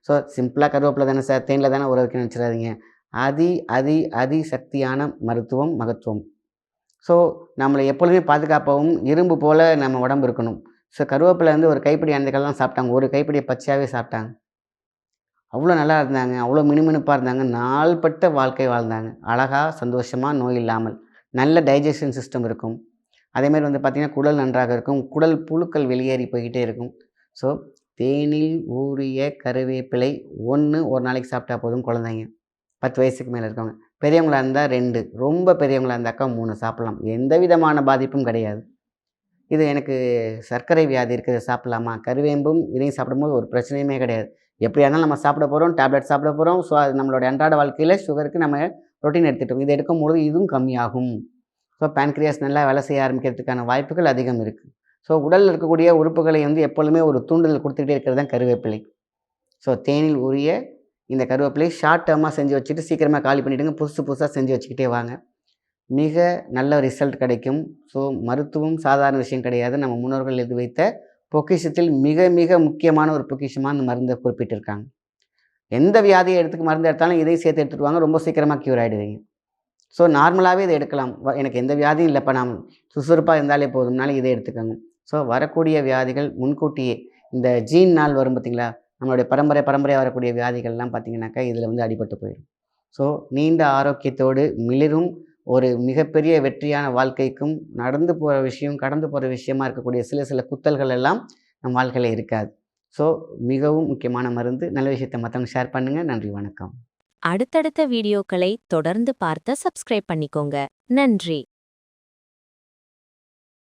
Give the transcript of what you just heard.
So சிம்பிளாக கருவேப்பிலை தானே சார், தேனில தானே ஊற வைக்கணும்னு நினச்சிடாதீங்க. அதி சக்தியான மருத்துவம், மகத்துவம். ஸோ நம்மளை எப்பொழுதுமே பாதுகாப்பாகவும், இரும்பு போல நம்ம உடம்பு இருக்கணும். ஸோ கருவேப்பிலை வந்து ஒரு கைப்பிடி அந்த காலம்லாம் சாப்பிட்டாங்க. ஒரு கைப்பிடிய பச்சையாவே சாப்பிட்டாங்க. அவ்வளோ நல்லா இருந்தாங்க. அவ்வளோ மினுமினுப்பா இருந்தாங்க. நாள்பட்ட வாழ்க்கை வாழ்ந்தாங்க. அழகா, சந்தோஷமா, நோய் இல்லாமல். நல்ல டைஜெஷன் சிஸ்டம் இருக்கும். அதேமாரி வந்து பார்த்தீங்கன்னா, குடல் நன்றாக இருக்கும். குடல் புழுக்கள் வெளியேறி போய்க்கிட்டே இருக்கும். ஸோ தேனில் ஊறிய கருவேப்பிலை 1 ஒரு நாளைக்கு சாப்பிட்டா போதும் குழந்தைங்க. 10 வயசுக்கு மேல இருக்கவங்க. பெரியவங்களா இருந்தா 2, ரொம்ப பெரியவங்களா இருந்தாக்கா 3 சாப்பிடலாம். எந்த விதமான பாதிப்பும் கிடையாது. இது எனக்கு சர்க்கரை வியாதி இருக்கு. இத சாப்பிடலாமா? கருவேம்பும் இதையும் சாப்பிடும்போது ஒரு பிரச்சனையுமே கிடையாது. எப்படியா இருந்தாலும் நம்ம சாப்பிட போறோம், டேப்லெட் சாப்பிட போறோம். ஸோ அது நம்மளுடைய அன்றாட வாழ்க்கையில சுகருக்கு நம்ம புரோட்டீன் எடுத்துட்டோம். இத எடுக்கும்பொழுது இதுவும் கம்மியாகும். ஸோ பேன்கிரியாஸ் நல்லா வேலை செய்ய ஆரம்பிக்கிறதுக்கான வாய்ப்புகள் அதிகம் இருக்கு. ஸோ உடல்ல இருக்கக்கூடிய உறுப்புகளை வந்து எப்பொழுதுமே ஒரு தூண்டுதல் குடுத்துக்கிட்டே இருக்கிறது தான் கருவேப்பிலை. ஸோ தேனில் ஊறிய இந்த கருவேப்பிலை ஷார்ட் டேர்மா செஞ்சு வச்சுட்டு சீக்கிரமா காலி பண்ணிடுங்க. புதுசு புதுசா செஞ்சு வச்சுக்கிட்டே வாங்க. மிக நல்ல ரிசல்ட் கிடைக்கும். ஸோ மருத்துவம் சாதாரண விஷயம் கிடையாது. நம்ம முன்னோர்கள் எழுதி வைத்த பொக்கிஷத்தில் மிக மிக முக்கியமான ஒரு பொக்கிஷமா அந்த மருந்த குறிப்பிட்டிருக்காங்க. எந்த வியாதிய மருந்து எடுத்தாலும் இதையும் சேர்த்து எடுத்துட்டு வாங்க. ரொம்ப சீக்கிரமா க்யூர் ஆயிடுவீங்க. ஸோ நார்மலாவே இத எடுக்கலாம். எனக்கு எந்த வியாதியும் இல்லப்பா, நான் சுறுசுறுப்பா இருந்தாலே போதும்னாலும் இதை எடுத்துக்கங்க. ஸோ வரக்கூடிய வியாதிகள் முன்கூட்டியே இந்த ஜீன் நாள் வரும் பார்த்தீங்களா? நம்மளுடைய பரம்பரையா வரக்கூடிய வியாதிகள்லாம் பார்த்தீங்கன்னாக்கா, இதில வந்து அடிபட்டு போயிரும். ஸோ நீண்ட ஆரோக்கியத்தோடு மிளிரும் ஒரு மிகப்பெரிய வெற்றியான வாழ்க்கைக்கும், நடந்து போற விஷயம், கடந்து போற விஷயமா இருக்கக்கூடிய சில சில குத்தல்கள் எல்லாம் நம் வாழ்க்கையில இருக்காது. ஸோ மிகவும் முக்கியமான மருந்து. நல்ல விஷயத்த மத்தவங்க ஷேர் பண்ணுங்க. நன்றி, வணக்கம். அடுத்தடுத்த வீடியோக்களை தொடர்ந்து பார்க்க சப்ஸ்கிரைப் பண்ணிக்கோங்க. நன்றி.